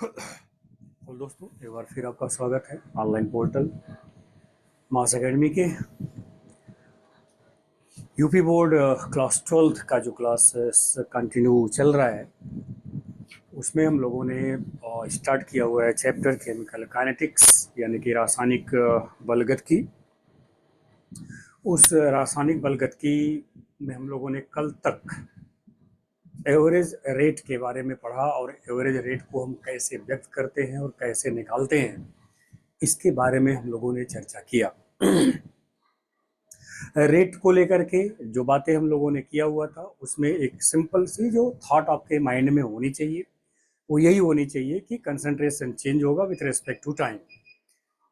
और दोस्तों एक बार फिर आपका स्वागत है ऑनलाइन पोर्टल मास एकेडमी के यूपी बोर्ड क्लास 12 का जो क्लास कंटिन्यू चल रहा है उसमें हम लोगों ने स्टार्ट किया हुआ है चैप्टर केमिकल काइनेटिक्स यानी कि रासायनिक बलगतिकी। उस रासायनिक बलगतिकी में हम लोगों ने कल तक एवरेज रेट के बारे में पढ़ा और एवरेज रेट को हम कैसे व्यक्त करते हैं और कैसे निकालते हैं इसके बारे में हम लोगों ने चर्चा किया। रेट को लेकर के जो बातें हम लोगों ने किया हुआ था उसमें एक सिंपल सी जो थॉट आपके माइंड में होनी चाहिए वो यही होनी चाहिए कि कंसंट्रेशन चेंज होगा with respect to time.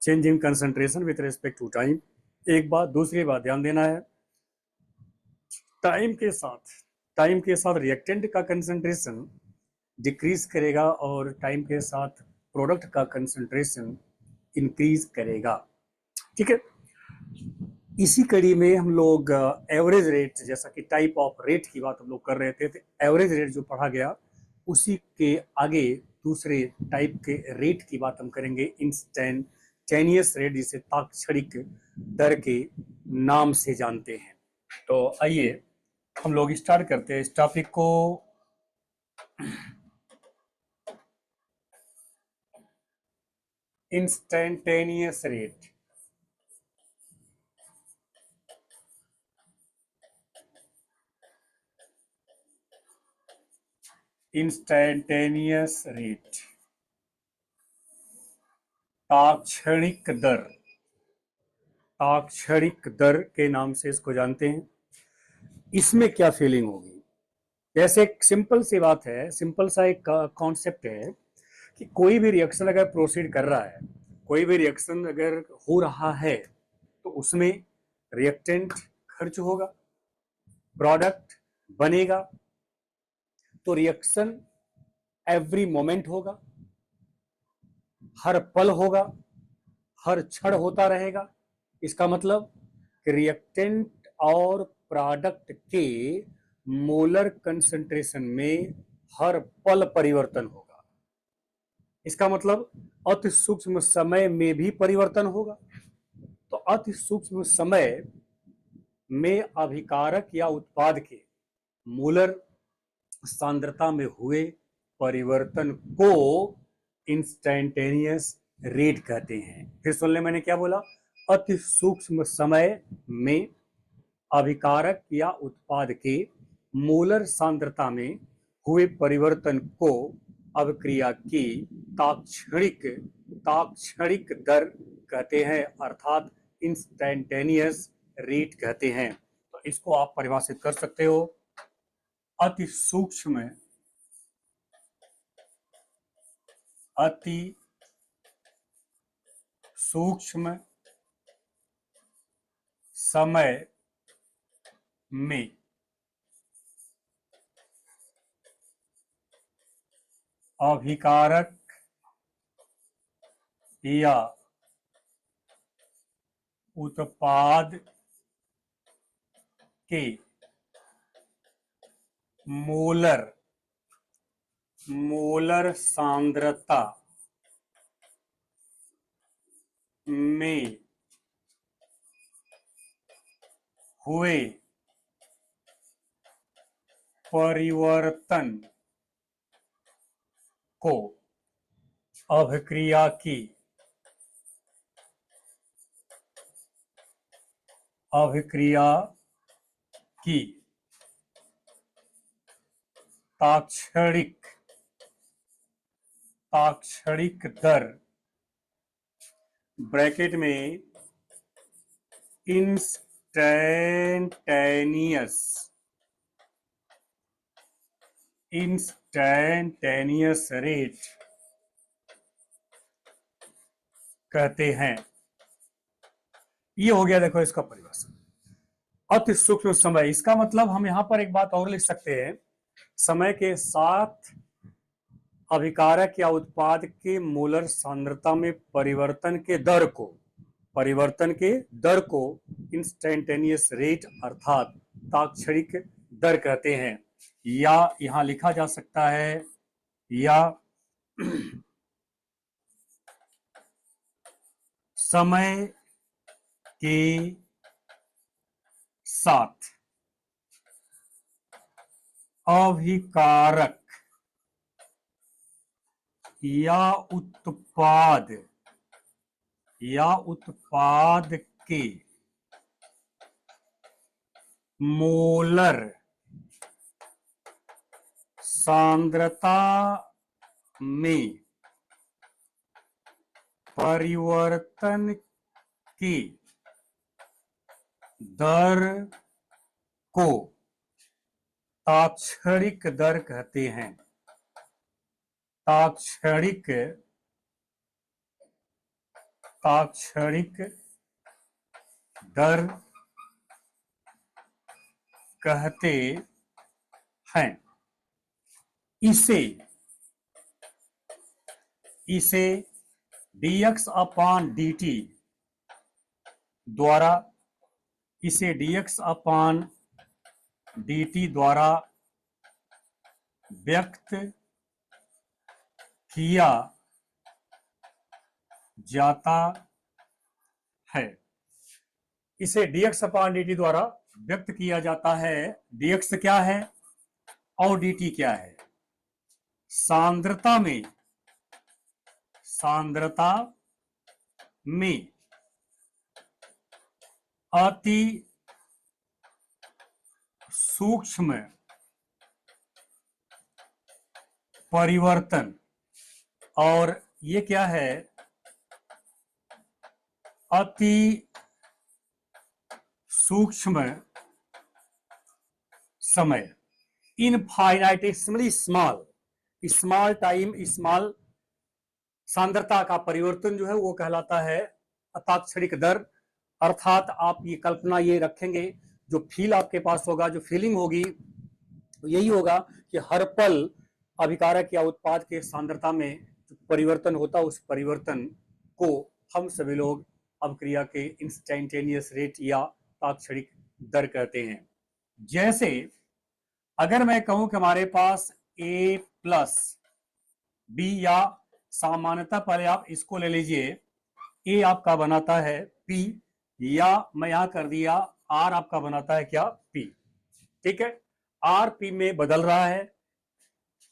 Change in concentration with respect to time एक बात। दूसरी बात ध्यान देना है टाइम के साथ रिएक्टेंट का कंसंट्रेशन डिक्रीज करेगा और टाइम के साथ प्रोडक्ट का कंसंट्रेशन इंक्रीज करेगा। ठीक है, इसी कड़ी में हम लोग एवरेज रेट जैसा कि टाइप ऑफ रेट की बात हम लोग कर रहे थे तो एवरेज रेट जो पढ़ा गया उसी के आगे दूसरे टाइप के रेट की बात हम करेंगे इंस्टेंटेनियस रेट जिसे तात्क्षणिक दर के नाम से जानते हैं। तो आइए हम लोग स्टार्ट करते हैं इस टॉपिक को। इंस्टेंटेनियस रेट इंस्टेंटेनियस रेट तात्क्षणिक के नाम से इसको जानते हैं। इसमें क्या फीलिंग होगी? जैसे एक सिंपल सी बात है, सिंपल सा एक कॉन्सेप्ट है कि कोई भी रिएक्शन अगर प्रोसीड कर रहा है, कोई भी रिएक्शन अगर हो रहा है तो उसमें रिएक्टेंट खर्च होगा, प्रोडक्ट बनेगा, तो रिएक्शन एवरी मोमेंट होगा, हर पल होगा, हर क्षण होता रहेगा। इसका मतलब कि रिएक्टेंट और प्रोडक्ट के मोलर कंसंट्रेशन में हर पल परिवर्तन होगा। इसका मतलब अति सूक्ष्म समय में भी परिवर्तन होगा। तो अति सूक्ष्म समय में अभिकारक या उत्पाद के मोलर सांद्रता में हुए परिवर्तन को इंस्टेंटेनियस रेट कहते हैं। फिर सुन ले, मैंने क्या बोला? अति सूक्ष्म समय में अभिकारक या उत्पाद के मोलर सांद्रता में हुए परिवर्तन को अभिक्रिया की तात्क्षणिक दर कहते हैं, अर्थात इंस्टेंटेनियस रेट कहते हैं। तो इसको आप परिभाषित कर सकते हो, अति सूक्ष्म समय में अभिकारक या उत्पाद के मोलर सांद्रता में हुए परिवर्तन को अभिक्रिया की तात्क्षणिक दर ब्रैकेट में इंस्टेंटेनियस रेट कहते हैं। ये हो गया, देखो इसका परिभाषा अति सूक्ष्म समय। इसका मतलब हम यहां पर एक बात और लिख सकते हैं, समय के साथ अभिकारक या उत्पाद के मोलर सांद्रता में परिवर्तन के दर को इंस्टेंटेनियस रेट अर्थात तात्क्षणिक दर कहते हैं। या यहां लिखा जा सकता है, या समय के साथ अभिकारक या उत्पाद के मोलर सांद्रता में परिवर्तन की दर को ताक्षणिक दर कहते हैं। ताक्षणिक दर कहते हैं। इसे dx अपॉन dt द्वारा व्यक्त किया जाता है। इसे dx अपॉन dt द्वारा व्यक्त किया जाता है। dx क्या है और dt क्या है? सांद्रता में अति सूक्ष्म परिवर्तन, और ये क्या है? अति सूक्ष्म समय, इनफाइनाइटेसिमली स्मॉल टाइम, स्मॉल सांद्रता का परिवर्तन जो है वो कहलाता है ताक्षणिक दर। अर्थात आप ये कल्पना ये रखेंगे, जो फील आपके पास होगा, जो फीलिंग होगी, तो यही होगा कि हर पल अभिकारक या उत्पाद के सांद्रता में जो परिवर्तन होता है, उस परिवर्तन को हम सभी लोग अभिक्रिया के इंस्टेंटेनियस रेट या ताक्षणिक दर कहते हैं। जैसे अगर मैं कहूं कि हमारे पास a प्लस बी, या सामान्यतः पहले आप इसको ले लीजिए, a आपका बनाता है p, या मैं यहां कर दिया r आपका बनाता है क्या? p। ठीक है, r p में बदल रहा है।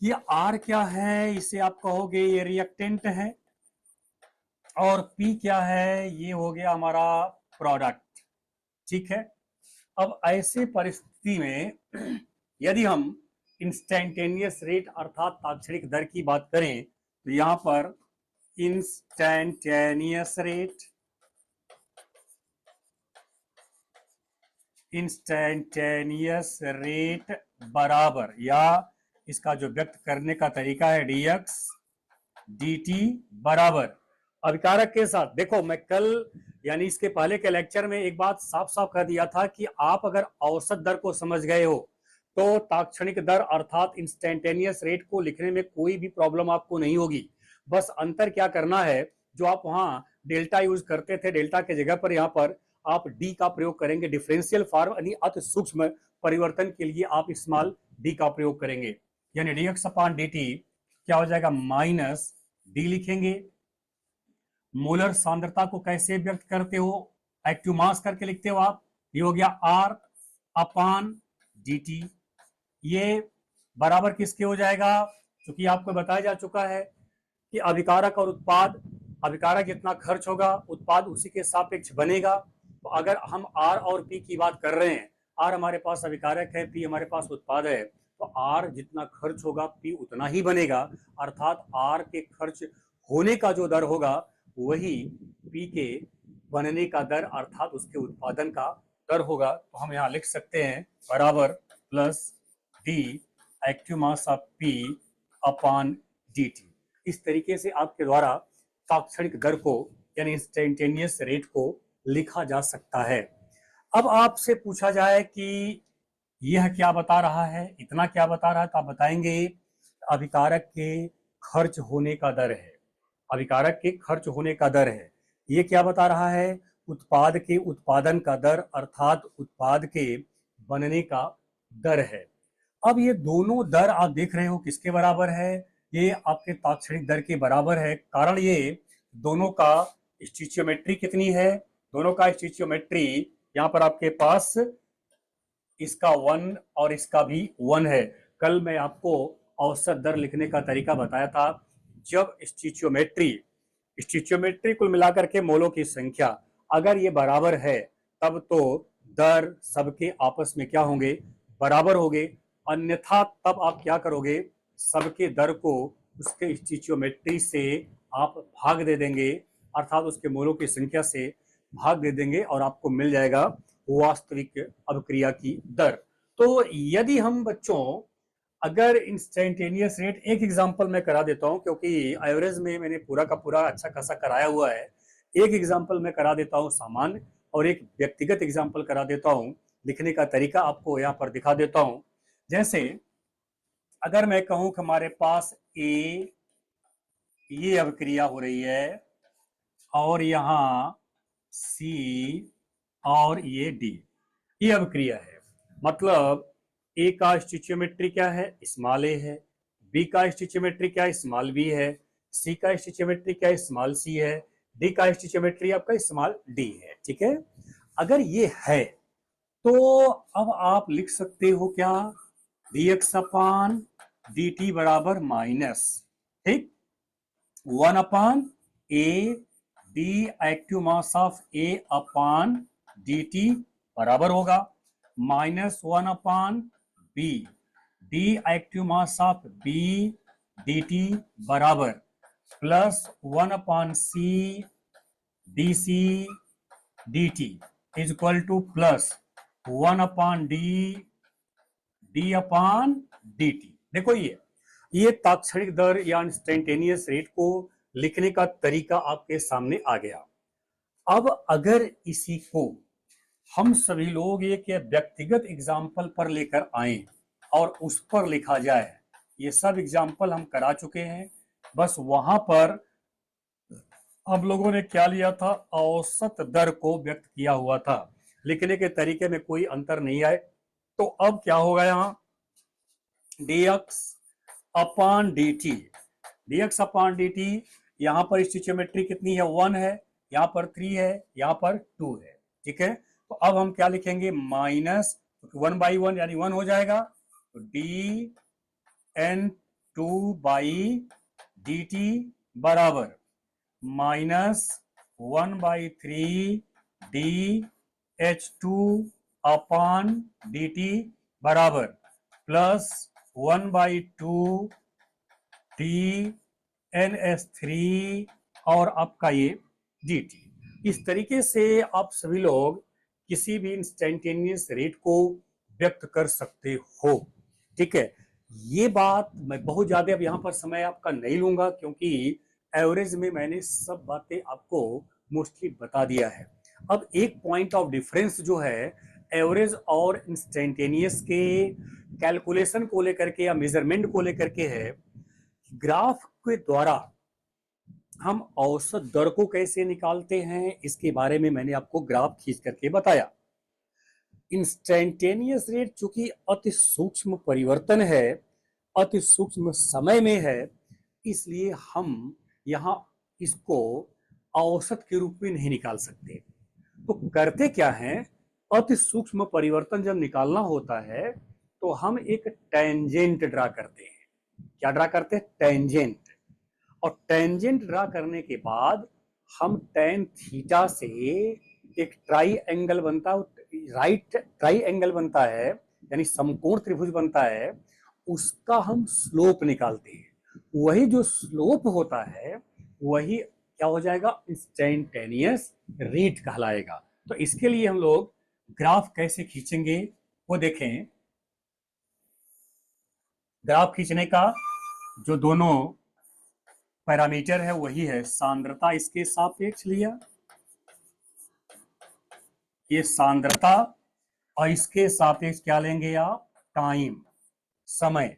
ये r क्या है? इसे आप कहोगे ये रिएक्टेंट है, और p क्या है? ये हो गया हमारा प्रोडक्ट। ठीक है, अब ऐसे परिस्थिति में यदि हम इंस्टेंटेनियस रेट अर्थात ताक्षणिक दर की बात करें, तो यहां पर इंस्टेंटेनियस रेट बराबर, या इसका जो व्यक्त करने का तरीका है dx dt बराबर अभिकारक के साथ। देखो मैं कल यानी इसके पहले के लेक्चर में एक बात साफ साफ कर दिया था कि आप अगर औसत दर को समझ गए हो तो ताक्षणिक दर अर्थात इंस्टेंटेनियस रेट को लिखने में कोई भी प्रॉब्लम आपको नहीं होगी। बस अंतर क्या करना है, जो आप वहां डेल्टा यूज करते थे, डेल्टा के जगह पर यहाँ पर आप डी का प्रयोग करेंगे। डिफरेंशियल फॉर्म यानी अति सूक्ष्म परिवर्तन के लिए आप स्मॉल डी का प्रयोग करेंगे, यानी dx अपॉन dt क्या हो जाएगा? माइनस डी लिखेंगे। मोलर सांद्रता को कैसे व्यक्त करते हो? एक्टिव मास करके लिखते हो आप। ये हो गया r अपॉन dt। ये बराबर किसके हो जाएगा? क्योंकि आपको बताया जा चुका है कि अभिकारक और उत्पाद, अभिकारक जितना खर्च होगा उत्पाद उसी के सापेक्ष बनेगा। तो अगर हम R और P की बात कर रहे हैं, R हमारे पास अभिकारक है, P हमारे पास उत्पाद है, तो R जितना खर्च होगा P उतना ही बनेगा। अर्थात R के खर्च होने का जो दर होगा वही P के बनने का दर अर्थात उसके उत्पादन का दर होगा। तो हम यहाँ लिख सकते हैं बराबर plus D active mass of P upon dt। इस तरीके से आपके द्वारा ताक्षणिक दर को यानी इंस्टेंटेनियस रेट को लिखा जा सकता है। अब आपसे पूछा जाए कि यह क्या बता रहा है, इतना क्या बता रहा है, तो आप बताएंगे अभिकारक के खर्च होने का दर है। अभिकारक के खर्च होने का दर है। ये क्या बता रहा है? उत्पाद के उत्पादन का दर अर्थात उत्पाद के बनने का दर है। अब ये दोनों दर आप देख रहे हो किसके बराबर है? ये आपके ताक्षणिक दर के बराबर है। कारण ये दोनों का स्टिचियोमेट्री कितनी है, दोनों का स्टिचियोमेट्री यहाँ पर आपके पास इसका 1 और इसका भी 1 है। कल मैं आपको औसत दर लिखने का तरीका बताया था। जब स्टिचियोमेट्री कुल मिलाकर के मोलों की संख्या अगर ये बराबर है तब तो दर सबके आपस में क्या होंगे, बराबर होंगे। अन्यथा तब आप क्या करोगे, सबके दर को उसके स्टिचियोमेट्री से आप भाग दे देंगे, अर्थात उसके मोलों की संख्या से भाग दे देंगे और आपको मिल जाएगा वास्तविक अभिक्रिया की दर। तो यदि हम बच्चों अगर इंस्टेंटेनियस रेट, एक एग्जांपल मैं करा देता हूं क्योंकि एवरेज में मैंने पूरा का पूरा अच्छा खासा कराया हुआ है। एक एग्जांपल मैं करा देता हूं सामान्य, और एक व्यक्तिगत एग्जांपल करा देता हूं, लिखने का तरीका आपको यहाँ पर दिखा देता हूं। जैसे अगर मैं कहूं कि हमारे पास ए ये अभिक्रिया हो रही है और यहाँ सी और ये डी ये अभिक्रिया है, मतलब ए का स्टिचियोमेट्री क्या है, स्मॉल ए है, बी का स्टिचियोमेट्री क्या है, स्मॉल बी है, सी का स्टिचियोमेट्री क्या है, स्मॉल सी है, डी का स्टिचियोमेट्री आपका स्मॉल डी है। ठीक है, अगर ये है तो अब आप लिख सकते हो क्या, dx अपान dt बराबर माइनस, ठीक, 1 upon A D active mass of A upon dt बराबर होगा minus 1 upon B D active mass of B dt बराबर plus 1 upon C D C D T is equal to plus 1 upon D upon D T. देखो ये तात्क्षणिक दर या instantaneous rate को लिखने का तरीका आपके सामने आ गया। अब अगर इसी को हम सभी लोग एक व्यक्तिगत एग्जाम्पल पर लेकर आए और उस पर लिखा जाए, ये सब एग्जाम्पल हम करा चुके हैं, बस वहां पर हम लोगों ने क्या लिया था, औसत दर को व्यक्त किया हुआ था, लिखने के तरीके में कोई अंतर नहीं आए। तो अब क्या होगा, यहाँ dx upon dt, dx upon dt, यहाँ पर स्टिचियोमेट्री कितनी है, 1 है, यहाँ पर 3 है, यहाँ पर 2 है। ठीक है, तो अब हम क्या लिखेंगे, माइनस 1 बाई 1 यानी 1 हो जाएगा, तो D N 2 by D T बराबर minus 1 by 3 D H 2 upon D T बराबर plus 1 by 2 D N S 3 और आपका ये डी टी। इस तरीके से आप सभी लोग किसी भी इंस्टेंटेनियस रेट को व्यक्त कर सकते हो। ठीक है, ये बात मैं बहुत ज्यादा अब यहाँ पर समय आपका नहीं लूंगा क्योंकि एवरेज में मैंने सब बातें आपको मोस्टली बता दिया है। अब एक पॉइंट ऑफ डिफरेंस जो है एवरेज और इंस्टेंटेनियस के कैलकुलेशन को लेकर के या मेजरमेंट को लेकर के है, ग्राफ के द्वारा हम औसत दर को कैसे निकालते हैं इसके बारे में मैंने आपको ग्राफ खींच करके बताया। इंस्टेंटेनियस रेट चूंकि अति सूक्ष्म परिवर्तन है, अति सूक्ष्म समय में है, इसलिए हम यहाँ इसको औसत के रूप में नहीं निकाल सकते। तो करते क्या है, अति सूक्ष्म परिवर्तन जब निकालना होता है तो हम एक टेंजेंट ड्रा करते हैं। क्या ड्रा करते हैं, टेंजेंट। और टेंजेंट ड्रा करने के बाद हम टेन थीटा से एक ट्राई एंगल बनता है, राइट ट्राई एंगल बनता है, यानी समकोण त्रिभुज बनता है, उसका हम स्लोप निकालते हैं। वही जो स्लोप होता है वही क्या हो जाएगा, इंस्टेंटेनियस रेट कहलाएगा। तो इसके लिए हम लोग ग्राफ कैसे खींचेंगे वो देखें। ग्राफ खींचने का जो दोनों पैरामीटर है वही है सांद्रता, इसके सापेक्ष लिया, ये सांद्रता, और इसके सापेक्ष क्या लेंगे आप, टाइम, समय।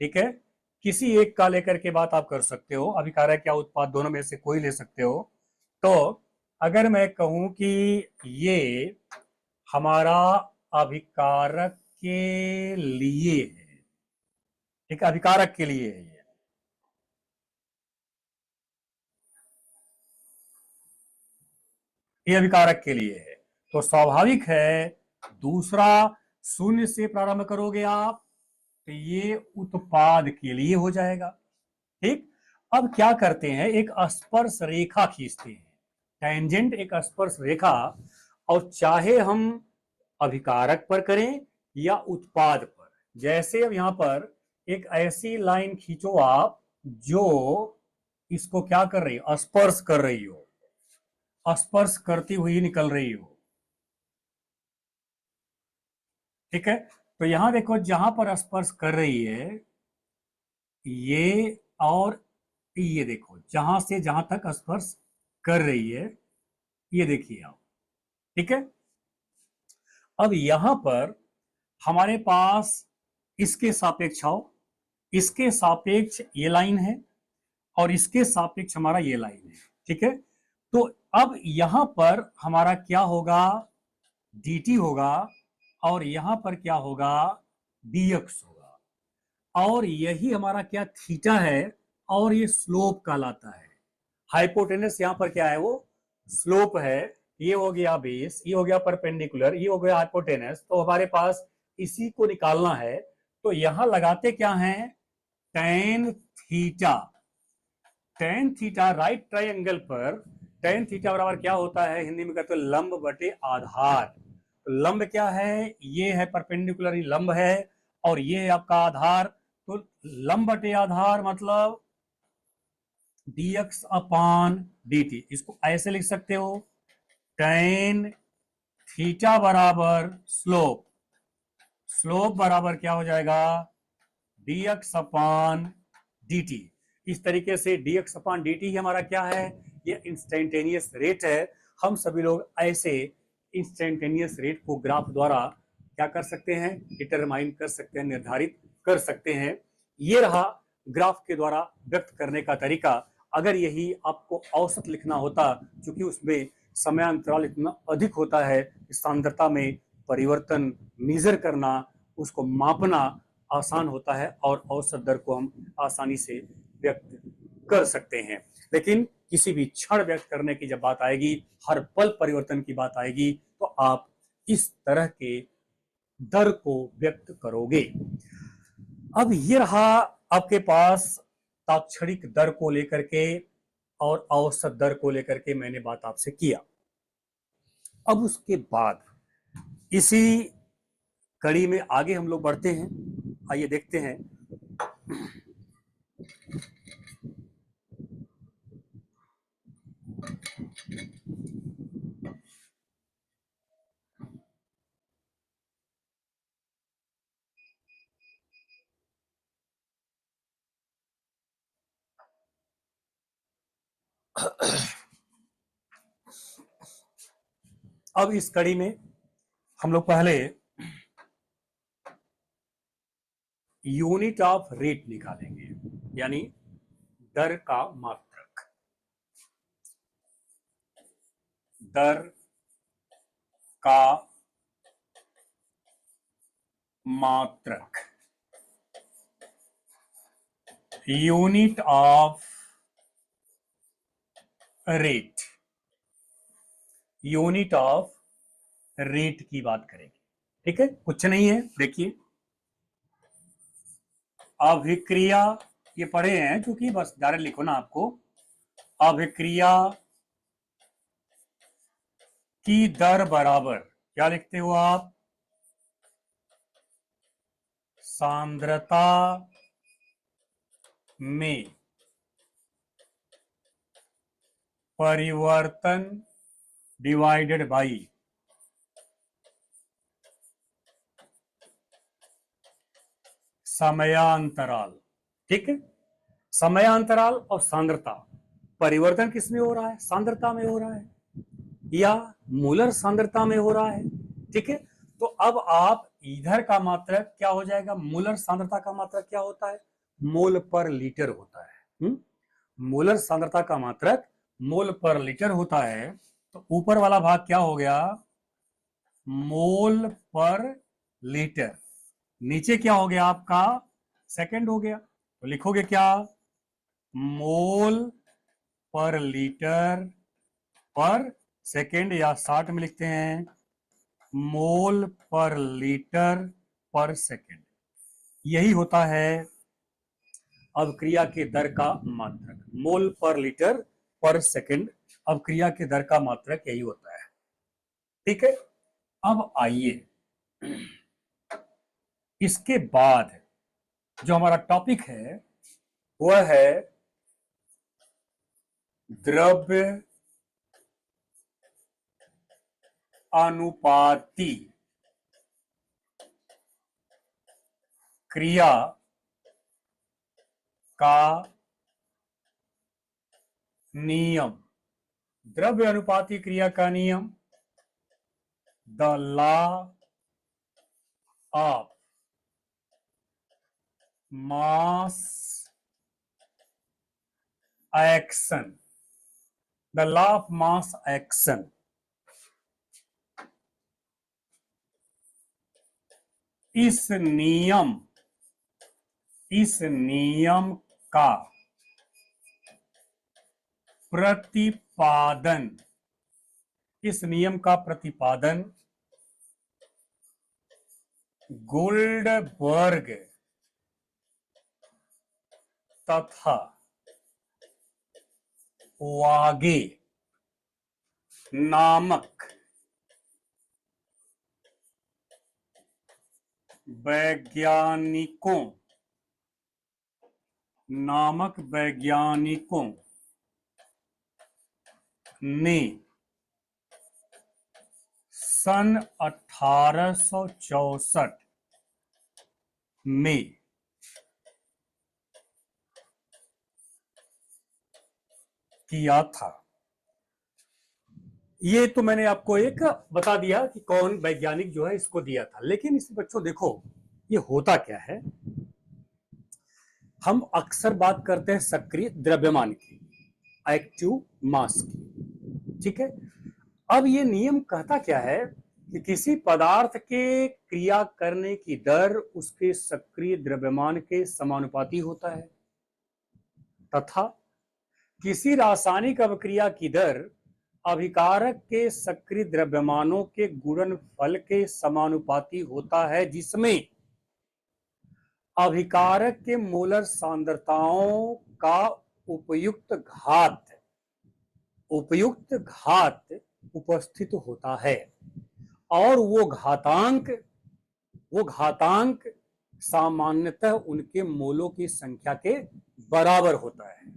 ठीक है, किसी एक का लेकर के बात आप कर सकते हो, अभिकारक क्या उत्पाद दोनों में से कोई ले सकते हो। तो अगर मैं कहूं कि ये हमारा अभिकारक के लिए है, ठीक है, अभिकारक के लिए है ये, ये अभिकारक के लिए है। तो स्वाभाविक है दूसरा शून्य से प्रारंभ करोगे आप तो ये उत्पाद के लिए हो जाएगा। ठीक, अब क्या करते हैं, एक स्पर्श रेखा खींचते हैं, टेंजेंट एक स्पर्श रेखा, और चाहे हम अभिकारक पर करें या उत्पाद पर। जैसे अब यहां पर एक ऐसी लाइन खींचो आप जो इसको क्या कर रही हो, स्पर्श कर रही हो, स्पर्श करती हुई निकल रही हो। ठीक है, तो यहां देखो जहां पर स्पर्श कर रही है ये, और ये देखो जहां से जहां तक स्पर्श कर रही है, ये देखिए आप। ठीक है, अब यहां पर हमारे पास इसके सापेक्ष आओ, इसके सापेक्ष ये लाइन है और इसके सापेक्ष हमारा ये लाइन है। ठीक है, तो अब यहां पर हमारा क्या होगा, dt होगा, और यहां पर क्या होगा, dx होगा, और यही हमारा क्या थीटा है, और ये स्लोप कहलाता है। हाइपोटेनस यहां पर क्या है, वो स्लोप है। ये हो गया बेस, ये हो गया परपेंडिकुलर, ये हो गया हाइपोटेनस। तो हमारे पास इसी को निकालना है, तो यहां लगाते क्या है, tan theta. Tan theta right triangle पर टेन थीटा बराबर क्या होता है, हिंदी में कहते हैं लंब बटे आधार। तो लंब क्या है, ये है परपेंडिकुलर लंब है, और ये है आपका आधार। तो लंब बटे आधार मतलब dx अपान dt। इसको ऐसे लिख सकते हो, टेन थीटा बराबर स्लोप, स्लोप बराबर क्या हो जाएगा, dx अपान dt। इस तरीके से dx अपान dt ही हमारा क्या है, ये इंस्टेंटेनियस रेट है। हम सभी लोग ऐसे इंस्टेंटेनियस रेट को ग्राफ द्वारा क्या कर सकते हैं, डिटरमाइन कर सकते हैं, निर्धारित कर सकते हैं। ये रहा ग्राफ के द्वारा व्यक्त करने का तरीका। अगर यही आपको औसत लिखना होता, क्योंकि उसमें समय अंतराल इतना अधिक होता है, सांद्रता में परिवर्तन मेजर करना, उसको मापना आसान होता है, और औसत दर को हम आसानी से व्यक्त कर सकते हैं। लेकिन किसी भी क्षण व्यक्त करने की जब बात आएगी, हर पल परिवर्तन की बात आएगी, तो आप इस तरह के दर को व्यक्त करोगे। अब ये रहा आपके पास तात्क्षणिक दर को लेकर के और औसत दर को लेकर के मैंने बात आपसे किया। अब उसके बाद इसी कड़ी में आगे हम लोग बढ़ते हैं। आइए देखते हैं। अब इस कड़ी में हम लोग पहले यूनिट ऑफ रेट निकालेंगे, यानी दर का मात्रक। दर का मात्रक, unit of rate, unit of rate की बात करेंगे। ठीक है, कुछ नहीं है, देखिए अभिक्रिया, ये पढ़े हैं क्योंकि बस डायरेक्ट लिखो ना आपको। अभिक्रिया की दर बराबर क्या लिखते हो आप, सांद्रता में परिवर्तन डिवाइडेड बाई समयांतराल। ठीक है, समयांतराल और सांद्रता, परिवर्तन किसमें हो रहा है, सांद्रता में हो रहा है या मूलर सांद्रता में हो रहा है। ठीक है, तो अब आप इधर का मात्रक क्या हो जाएगा, मूलर सांद्रता का मात्रक क्या होता है, मोल पर लीटर होता है। मोलर सांद्रता का मात्रक मोल पर लीटर होता है। तो ऊपर वाला भाग क्या हो गया, मोल पर लीटर, नीचे क्या हो गया आपका, सेकंड हो गया। तो लिखोगे क्या, मोल पर लीटर पर सेकेंड, या 60 में लिखते हैं मोल पर लीटर पर सेकेंड। यही होता है अवक्रिया के दर का मात्रक, मोल पर लीटर पर सेकेंड अवक्रिया के दर का मात्रक यही होता है। ठीक है, अब आइए इसके बाद जो हमारा टॉपिक है वह है द्रव्य अनुपाती क्रिया का नियम। द्रव्य अनुपाती क्रिया का नियम, the law of mass action, the law of mass action. इस नियम का प्रतिपादन, इस नियम का प्रतिपादन गोल्डबर्ग तथा वागे नामक वैज्ञानिकों ने सन 1864 में किया था। ये तो मैंने आपको एक बता दिया कि कौन वैज्ञानिक जो है इसको दिया था, लेकिन इस बच्चों देखो ये होता क्या है। हम अक्सर बात करते हैं सक्रिय द्रव्यमान की, एक्टिव मास की। ठीक है, अब ये नियम कहता क्या है कि किसी पदार्थ के क्रिया करने की दर उसके सक्रिय द्रव्यमान के समानुपाती होता है, तथा किसी रासायनिक अभिक्रिया की दर अभिकारक के सक्रिय द्रव्यमानों के गुणनफल के समानुपाती होता है, जिसमें अभिकारक के मोलर सांद्रताओं का उपयुक्त घात उपस्थित होता है, और वो घातांक सामान्यतः उनके मोलों की संख्या के बराबर होता है।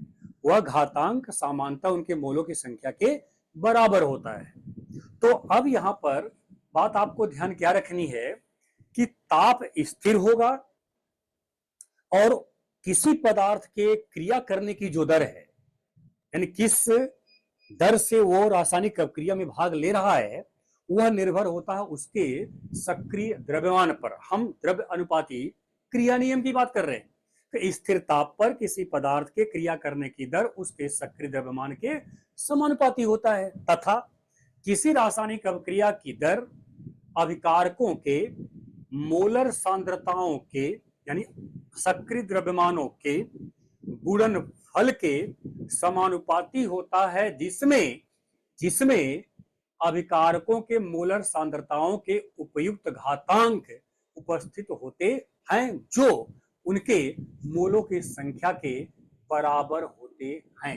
वह घातांक सामान्यतः उनके मोलों की संख्या के बराबर होता है। तो अब यहां पर बात आपको ध्यान क्या रखनी है कि ताप स्थिर होगा और किसी पदार्थ के क्रिया करने की जो दर है, यानी किस दर से वो रासायनिक अभिक्रिया में भाग ले रहा है, वह निर्भर होता है उसके सक्रिय द्रव्यमान पर। हम द्रव्य अनुपाती क्रिया नियम की बात कर रहे हैं। तो स्थिर ताप पर किसी पदार्थ के क्रिया करने की दर उसके सक्रिय द्रव्यमान के समानुपाती होता है, तथा किसी रासायनिक अभिक्रिया की दर अभिकारकों के मोलर सांद्रताओं के, यानी सक्रिय द्रव्यमानों के गुणनफल के समानुपाती होता है, जिसमें अभिकारकों के मोलर सांद्रताओं के उपयुक्त घातांक उपस्थित होते हैं, जो उनके मोलों की संख्या के बराबर होते हैं।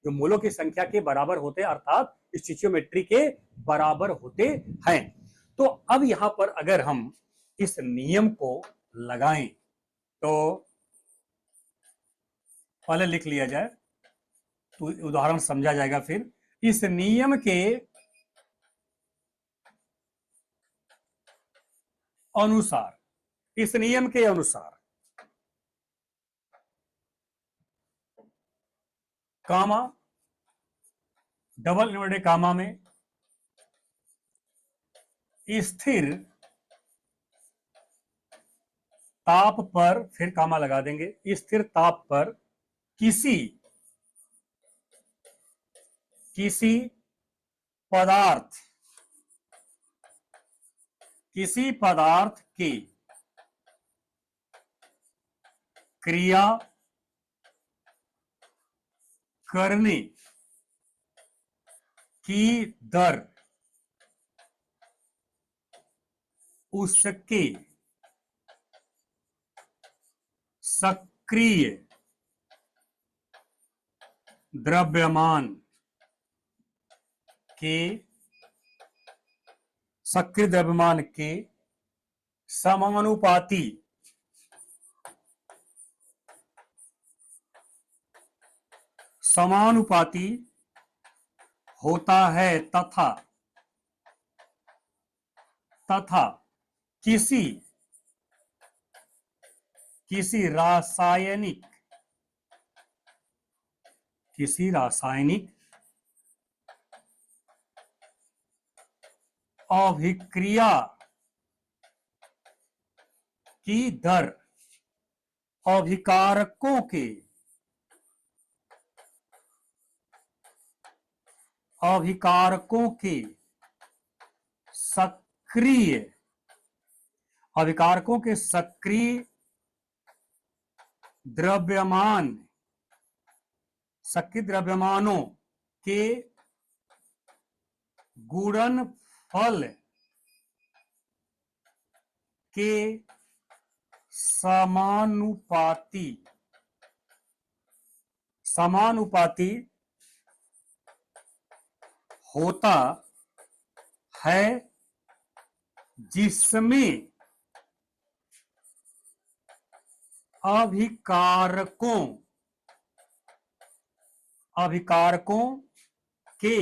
जो मोलों की संख्या के बराबर होते हैं, अर्थात स्टिचियोमेट्री के बराबर होते हैं। तो अब यहां पर अगर हम इस नियम को लगाएं तो पहले लिख लिया जाए तो उदाहरण समझा जाएगा। फिर इस नियम के अनुसार, कामा, डबल इन्वर्टेड कामा में स्थिर ताप पर, फिर कामा लगा देंगे, स्थिर ताप पर किसी पदार्थ की क्रिया करने की दर उसके सक्रिय द्रव्यमान के सक्रिय द्रव्यमान के समानुपाती समानुपाती होता है तथा तथा किसी किसी रासायनिक अभिक्रिया की दर अभिकारकों के सक्रिय अभिकारकों के सक्रिय द्रव्यमानों के गुणनफल के समानुपाती होता है, जिसमें अभिकारकों के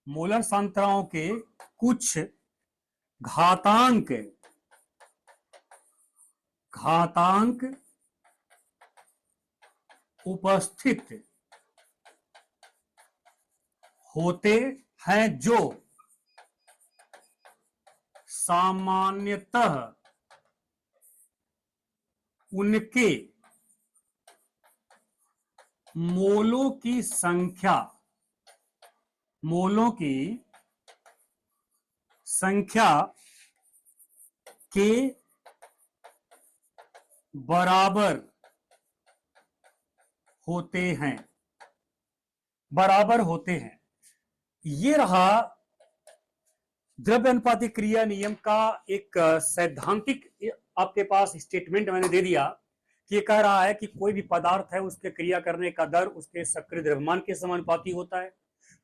मोलर सांद्रताओं के कुछ घातांक उपस्थित होते हैं, जो सामान्यतः उनके मोलों की संख्या के बराबर होते हैं। ये रहा द्रव्य अनुपाती क्रिया नियम का एक सैद्धांतिक आपके पास स्टेटमेंट मैंने दे दिया कि ये कह रहा है कि कोई भी पदार्थ है उसके क्रिया करने का दर उसके सक्रिय द्रव्यमान के समानुपाती होता है,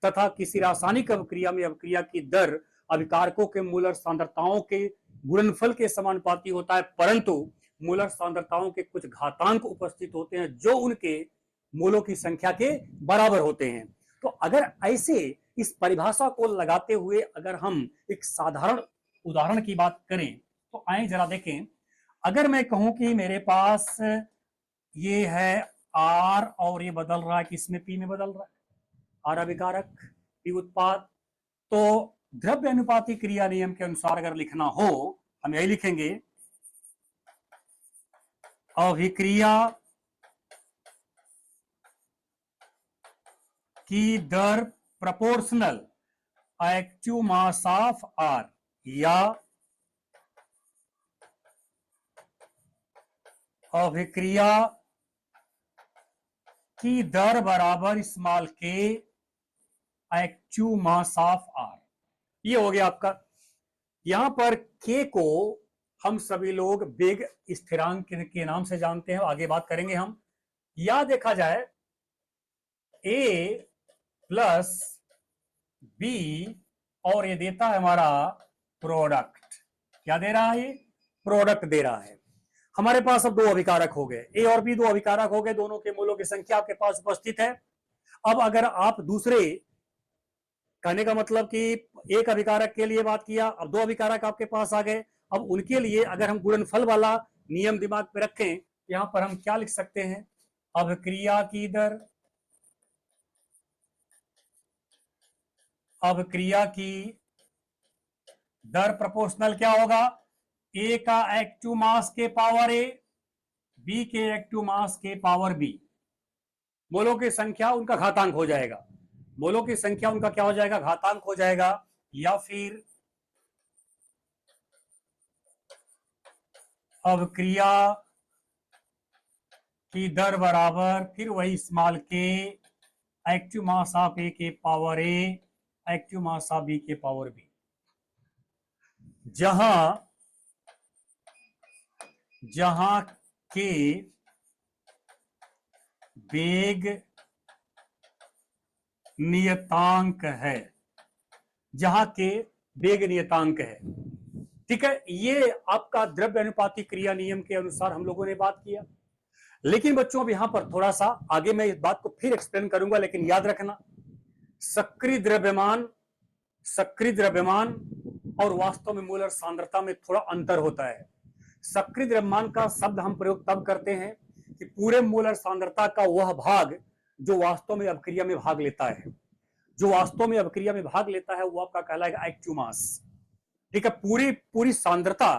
तथा किसी रासायनिक अभिक्रिया में अभिक्रिया की दर अभिकारकों के मूलर सांद्रताओं के गुणनफल के समानुपाती होता है, परंतु मूलर सांद्रताओं के कुछ घातांक उपस्थित होते हैं जो उनके मोलों की संख्या के बराबर होते हैं। तो अगर ऐसे इस परिभाषा को लगाते हुए अगर हम एक साधारण उदाहरण की बात करें तो आए जरा देखें। अगर मैं कहूं कि मेरे पास ये है आर और ये बदल रहा है, किसमें पी में बदल रहा है, आर अभिकारक पी उत्पाद, तो द्रव्य अनुपाती क्रिया नियम के अनुसार अगर लिखना हो हम यही लिखेंगे, अभिक्रिया की दर proportional active mass of R या अभिक्रिया की दर बराबर स्मॉल के एक्टिव मास ऑफ आर। ये हो गया आपका। यहां पर के को हम सभी लोग वेग स्थिरांक के नाम से जानते हैं, आगे बात करेंगे हम। या देखा जाए ए प्लस बी और ये देता है हमारा प्रोडक्ट। क्या दे रहा है? प्रोडक्ट दे रहा है। हमारे पास अब दो अभिकारक हो गए, ए और बी दो अभिकारक हो गए, दोनों के मूलों की संख्या आपके पास उपस्थित है। अब अगर आप दूसरे, कहने का मतलब कि एक अभिकारक के लिए बात किया, अब दो अभिकारक आपके पास आ गए, अब उनके लिए अगर हम गुणनफल वाला नियम दिमाग में रखें, यहां पर हम क्या लिख सकते हैं? अभिक्रिया की दर प्रोपोर्शनल क्या होगा? ए का एक्टिव मास के पावर ए, बी के एक्टिव मास के पावर बी। मोलों की संख्या उनका घातांक हो जाएगा, मोलों की संख्या उनका क्या हो जाएगा, घातांक हो जाएगा, या फिर अवक्रिया की दर बराबर फिर वही स्मॉल के एक्टिव मास ऑफ ए के power A active mass of B के पावर बी, जहां जहां के वेग नियतांक है, जहां के वेग नियतांक है। ठीक है, ये आपका द्रव्य अनुपाती क्रिया नियम के अनुसार हम लोगों ने बात किया। लेकिन बच्चों अब यहां पर थोड़ा सा आगे मैं इस बात को फिर एक्सप्लेन करूंगा, लेकिन याद रखना सक्रिय द्रव्यमान और वास्तव में मोलर सांद्रता में थोड़ा अंतर होता है। सक्रिय द्रव्यमान का शब्द हम प्रयोग तब करते हैं कि पूरे मोलर सांद्रता का वह भाग जो वास्तव में अभिक्रिया में भाग लेता है, जो वास्तव में अभिक्रिया में भाग लेता है वो आपका कहलाएगा एक्टिव मास। ठीक है, पूरी पूरी सांद्रता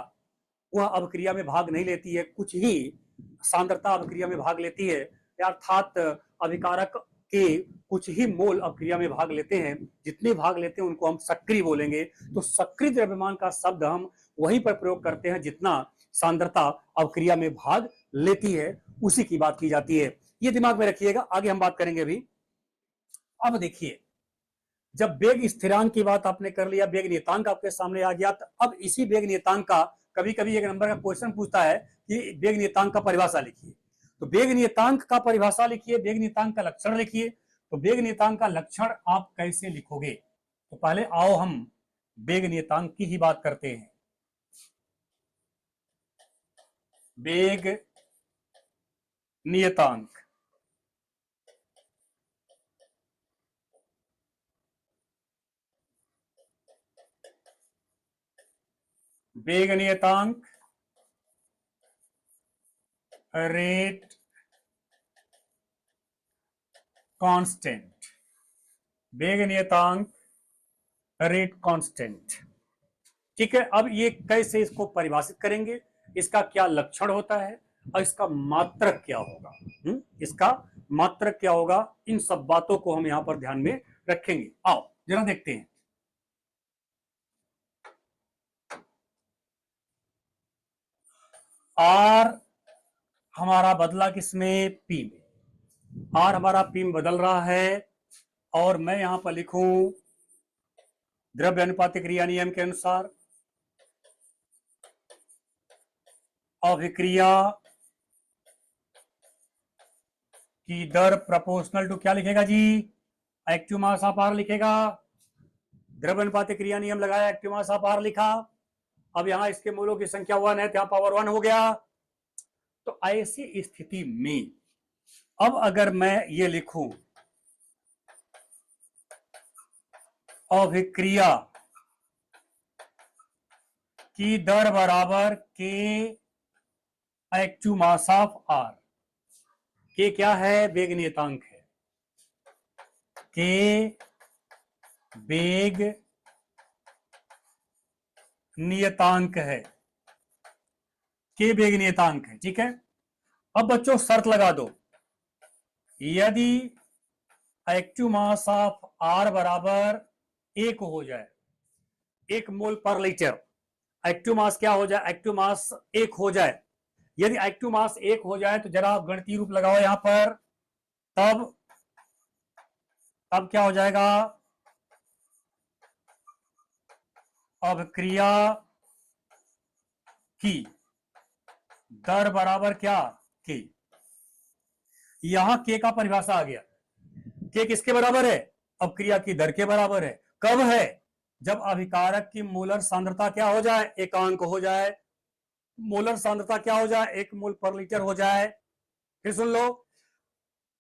वह अभिक्रिया में भाग नहीं लेती है, कुछ ही सांद्रता अभिक्रिया में भाग लेती है, अर्थात अभिकारक के कुछ ही मोल अभिक्रिया में भाग लेते हैं, जितने भाग लेते हैं उनको हम सक्रिय बोलेंगे। तो सक्रिय द्रव्यमान का शब्द हम वहीं पर प्रयोग करते हैं जितना सांद्रता अभिक्रिया में भाग लेती है, उसी की बात की जाती है। ये दिमाग में रखिएगा, आगे हम बात करेंगे अभी। अब देखिए, जब वेग स्थिरांक की बात आपने कर लिया, वेग नियतांक आपके सामने आ गया, तो अब इसी वेग नियतांक का कभी कभी एक नंबर का क्वेश्चन पूछता है कि वेग नियतांक का परिभाषा लिखिए। तो वेग नियतांक का परिभाषा लिखिए, वेग नियतांक का लक्षण लिखिए। तो वेग नियतांक का लक्षण आप कैसे लिखोगे? तो पहले आओ हम वेग नियतांक की ही बात करते हैं। वेग नियतांक, वेग नियतांक रेट कांस्टेंट, वेग नियतांक रेट कांस्टेंट। ठीक है, अब ये कैसे इसको परिभाषित करेंगे, इसका क्या लक्षण होता है और इसका मात्रक क्या होगा, इसका मात्रक क्या होगा, इन सब बातों को हम यहां पर ध्यान में रखेंगे। आओ जरा देखते हैं। आर हमारा बदला किसमें, पी में। आर हमारा पी में बदल रहा है, और मैं यहां पर लिखूं द्रव्य अनुपात क्रिया नियम के अनुसार अभिक्रिया की दर प्रोपोर्शनल टू क्या लिखेगा जी, एक्टिव मास ऑफ आर लिखेगा। द्रव्य अनुपात क्रिया नियम लगाया, एक्टिव मास ऑफ आर लिखा। अब यहां इसके मूलों की संख्या 1 है, तो यहां पावर 1 हो गया। तो ऐसी स्थिति में अब अगर मैं ये लिखूं अभिक्रिया की दर बराबर के एक्टिव मास ऑफ आर, के क्या है, वेग नियतांक है, के वेग नियतांक है, के वेग नियतांक है। ठीक है, अब बच्चों शर्त लगा दो, यदि एक्टिव मास ऑफ आर बराबर 1 हो जाए, 1 मोल पर लीटर, एक्टिव मास क्या हो जाए, एक्टिव मास 1 हो जाए। यदि एक्टिव मास 1 हो जाए तो जरा आप गणितीय रूप लगाओ यहां पर, तब तब क्या हो जाएगा, अभिक्रिया की दर बराबर क्या, के। यहां के का परिभाषा आ गया, के किसके बराबर है, अभिक्रिया की दर के बराबर है। कब है, जब अभिकारक की मोलर सांद्रता क्या हो जाए, एकांक हो जाए। मोलर सांद्रता क्या हो जाए, 1 मोल पर लीटर हो जाए। फिर सुन लो,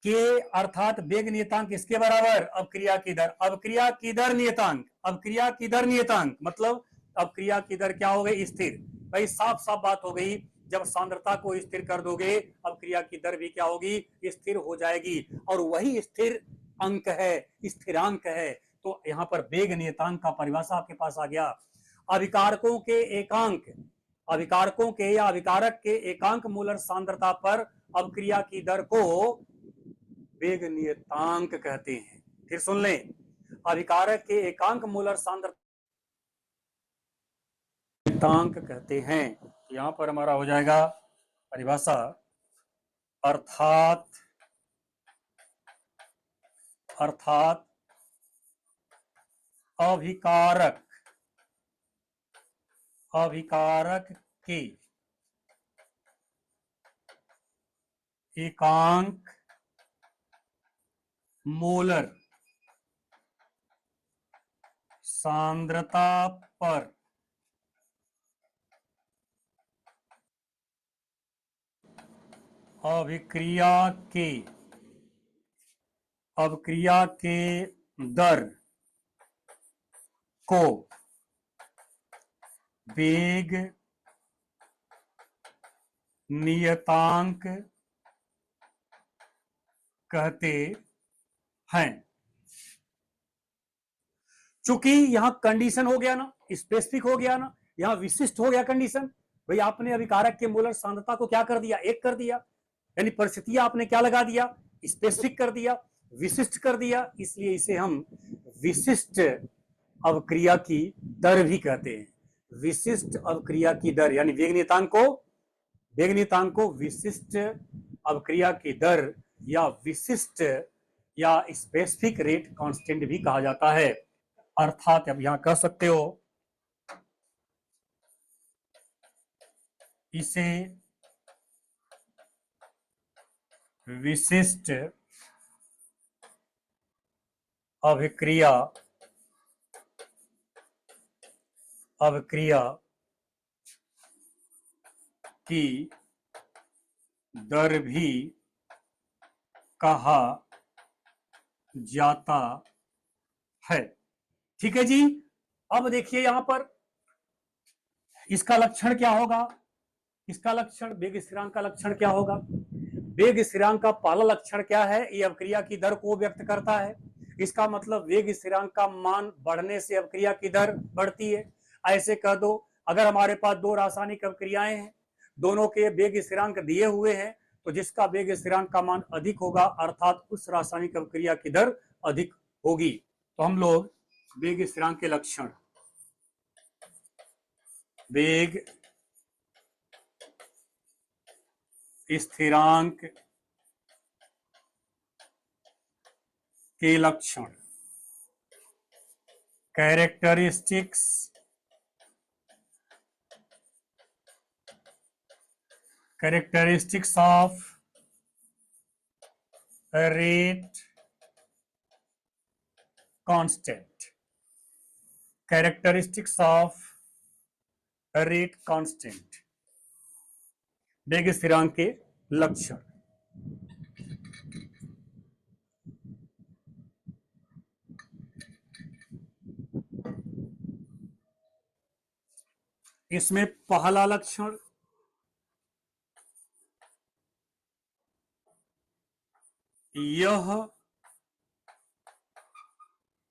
के अर्थात वेग नियतांक किसके बराबर, अभिक्रिया की दर, अभिक्रिया की दर नियतांक, अभिक्रिया की दर नियतांक मतलब अभिक्रिया की दर क्या हो गई, स्थिर। भाई साफ साफ बात हो गई, जब सांद्रता को स्थिर कर दोगे अभिक्रिया की दर भी क्या होगी, स्थिर हो जाएगी, और वही स्थिर अंक है, स्थिरांक है। तो यहां पर वेग नियतांक का परिभाषा आपके पास आ गया। अभिकारकों के एकांक, अभिकारकों के या अभिकारक के एकांक मोलर सांद्रता पर अभिक्रिया की दर को वेग नियतांक कहते हैं। फिर सुन लें, अभिकारक के एकांक मोलर सांद्रता नियतांक कहते हैं। यहां पर हमारा हो जाएगा परिभाषा, अर्थात अर्थात अभिकारक अभिकारक के एकांक मोलर सांद्रता पर अभिक्रिया के दर को वेग नियतांक कहते हैं। चूंकि यहां कंडीशन हो गया ना, स्पेसिफिक हो गया ना, यहां विशिष्ट हो गया कंडीशन। भाई आपने अभिकारक के मोलर सांद्रता को क्या कर दिया, एक कर दिया, यानी परिस्थितियां आपने क्या लगा दिया, स्पेसिफिक कर दिया, विशिष्ट कर दिया, इसलिए इसे हम विशिष्ट अवक्रिया की दर भी कहते हैं। विशिष्ट अवक्रिया की दर यानी वेग नियतांक को विशिष्ट अवक्रिया की दर या विशिष्ट या स्पेसिफिक रेट कांस्टेंट भी कहा जाता है। अर्थात अब यहां कह सकते हो इसे विशिष्ट अभिक्रिया की दर भी कहा जाता है। ठीक है जी। अब देखिए यहां पर इसका लक्षण क्या होगा, इसका लक्षण वेग स्थिरांक का लक्षण क्या होगा। वेग स्थिरांक का पहला लक्षण क्या है, ये अवक्रिया की दर को व्यक्त करता है। इसका मतलब वेग स्थिरांक का मान बढ़ने से अवक्रिया की दर बढ़ती है। ऐसे कह दो, अगर हमारे पास दो रासायनिक अवक्रियाएं हैं, दोनों के वेग स्थिरांक दिए हुए हैं, तो जिसका वेग स्थिरांक का मान अधिक होगा अर्थात उस रासायनिक अवक्रिया की दर अधिक होगी। तो हम लोग वेग स्थिरांक के लक्षण, वेग स्थिरांक के लक्षण, characteristics of rate constant, characteristics of rate constant, वेग स्थिरांक के लक्षण। इसमें पहला लक्षण यह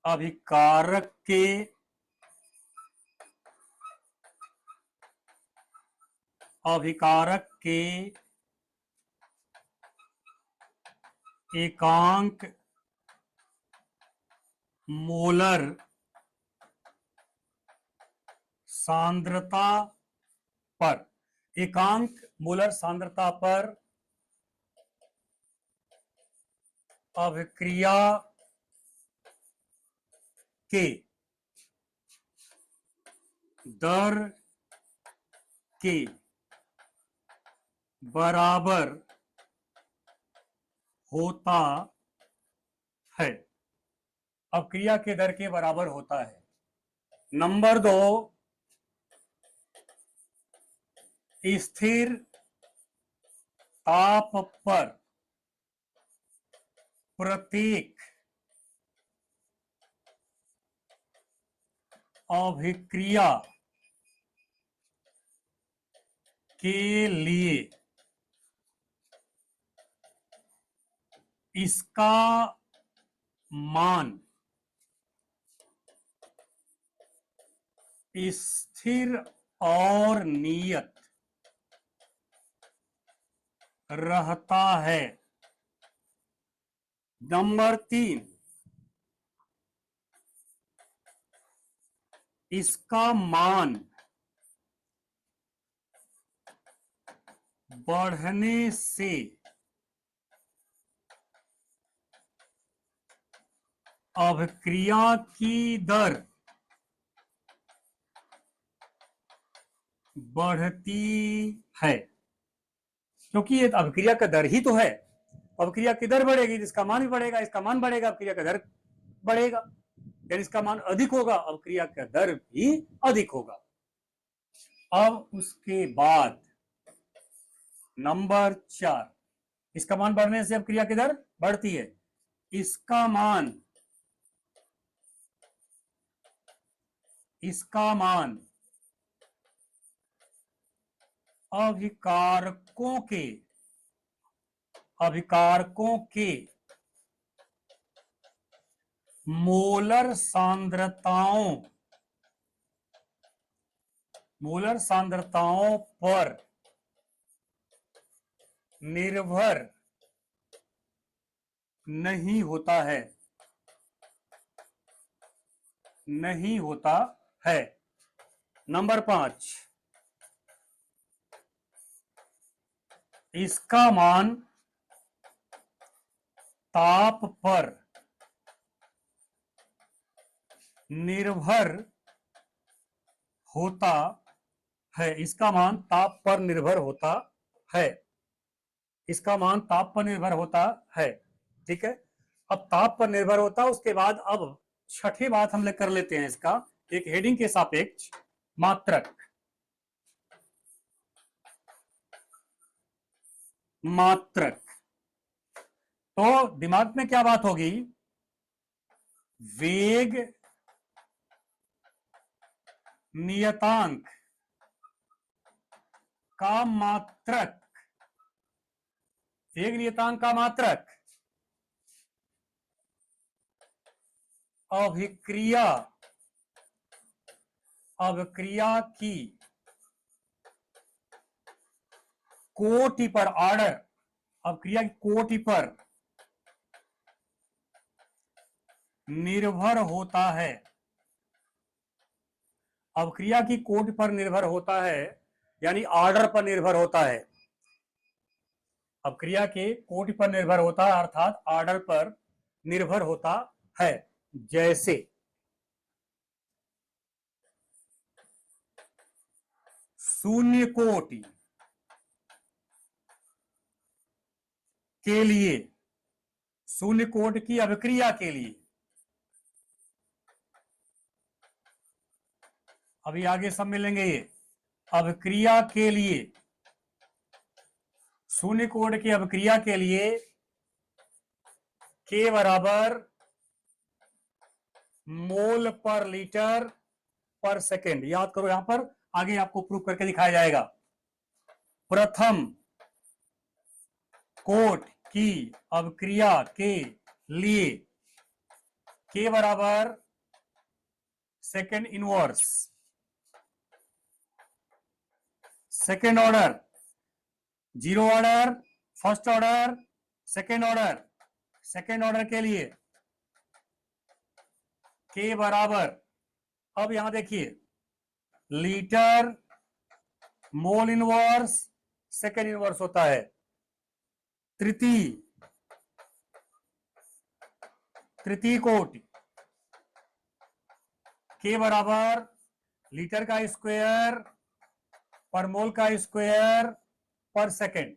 अभिकारक के एकांक मोलर सांद्रता पर, एकांक मोलर सांद्रता पर अभिक्रिया के दर के बराबर होता है, अभिक्रिया के दर के बराबर होता है। नंबर 2, स्थिर ताप पर प्रत्येक अभिक्रिया के लिए इसका मान स्थिर और नियत रहता है। नंबर 3, इसका मान बढ़ने से अभिक्रिया की दर बढ़ती है, क्योंकि ये अभिक्रिया का दर ही तो है। अभिक्रिया की दर बढ़ेगी, इसका मान भी बढ़ेगा, इसका मान बढ़ेगा, अभिक्रिया का दर बढ़ेगा, यानी इसका मान अधिक होगा, अभिक्रिया का दर भी अधिक होगा। अब उसके बाद नंबर 4, इसका मान बढ़ने से अभिक्रिया की दर बढ़ती है, इसका मान अभिकारकों के मोलर सांद्रताओं पर निर्भर नहीं होता है। नंबर 5, इसका मान ताप पर निर्भर होता है, इसका मान ताप पर निर्भर होता है, इसका मान ताप पर निर्भर होता है। ठीक है, अब ताप पर निर्भर होता, उसके बाद अब छठी बात हम कर लेते हैं, इसका एक हेडिंग के सापेक्ष मात्रक। तो दिमाग में क्या बात होगी, वेग नियतांक का मात्रक, वेग नियतांक का मात्रक अभिक्रिया की कोटि पर, ऑर्डर, अभिक्रिया की कोटि पर निर्भर होता है, अभिक्रिया की कोटि पर निर्भर होता है, यानी ऑर्डर पर निर्भर होता है, अभिक्रिया के कोटि पर निर्भर होता है, अर्थात ऑर्डर पर निर्भर होता है। जैसे शून्य कोटि के लिए, शून्य कोटि की अभिक्रिया के लिए, अभी आगे सब मिलेंगे, ये अभिक्रिया के लिए, शून्य कोटि की अभिक्रिया के लिए K बराबर मोल पर लीटर पर सेकेंड, याद करो, यहां पर आगे आपको प्रूफ करके दिखाया जाएगा। प्रथम कोट की अभिक्रिया के लिए K बराबर second inverse, second order, zero order, first order, second order, second order के लिए K बराबर, अब यहां देखिए, litre mole inverse second inverse होता है, तृतीय कोटि K बराबर लीटर का स्क्वायर पर मोल का स्क्वायर पर सेकेंड,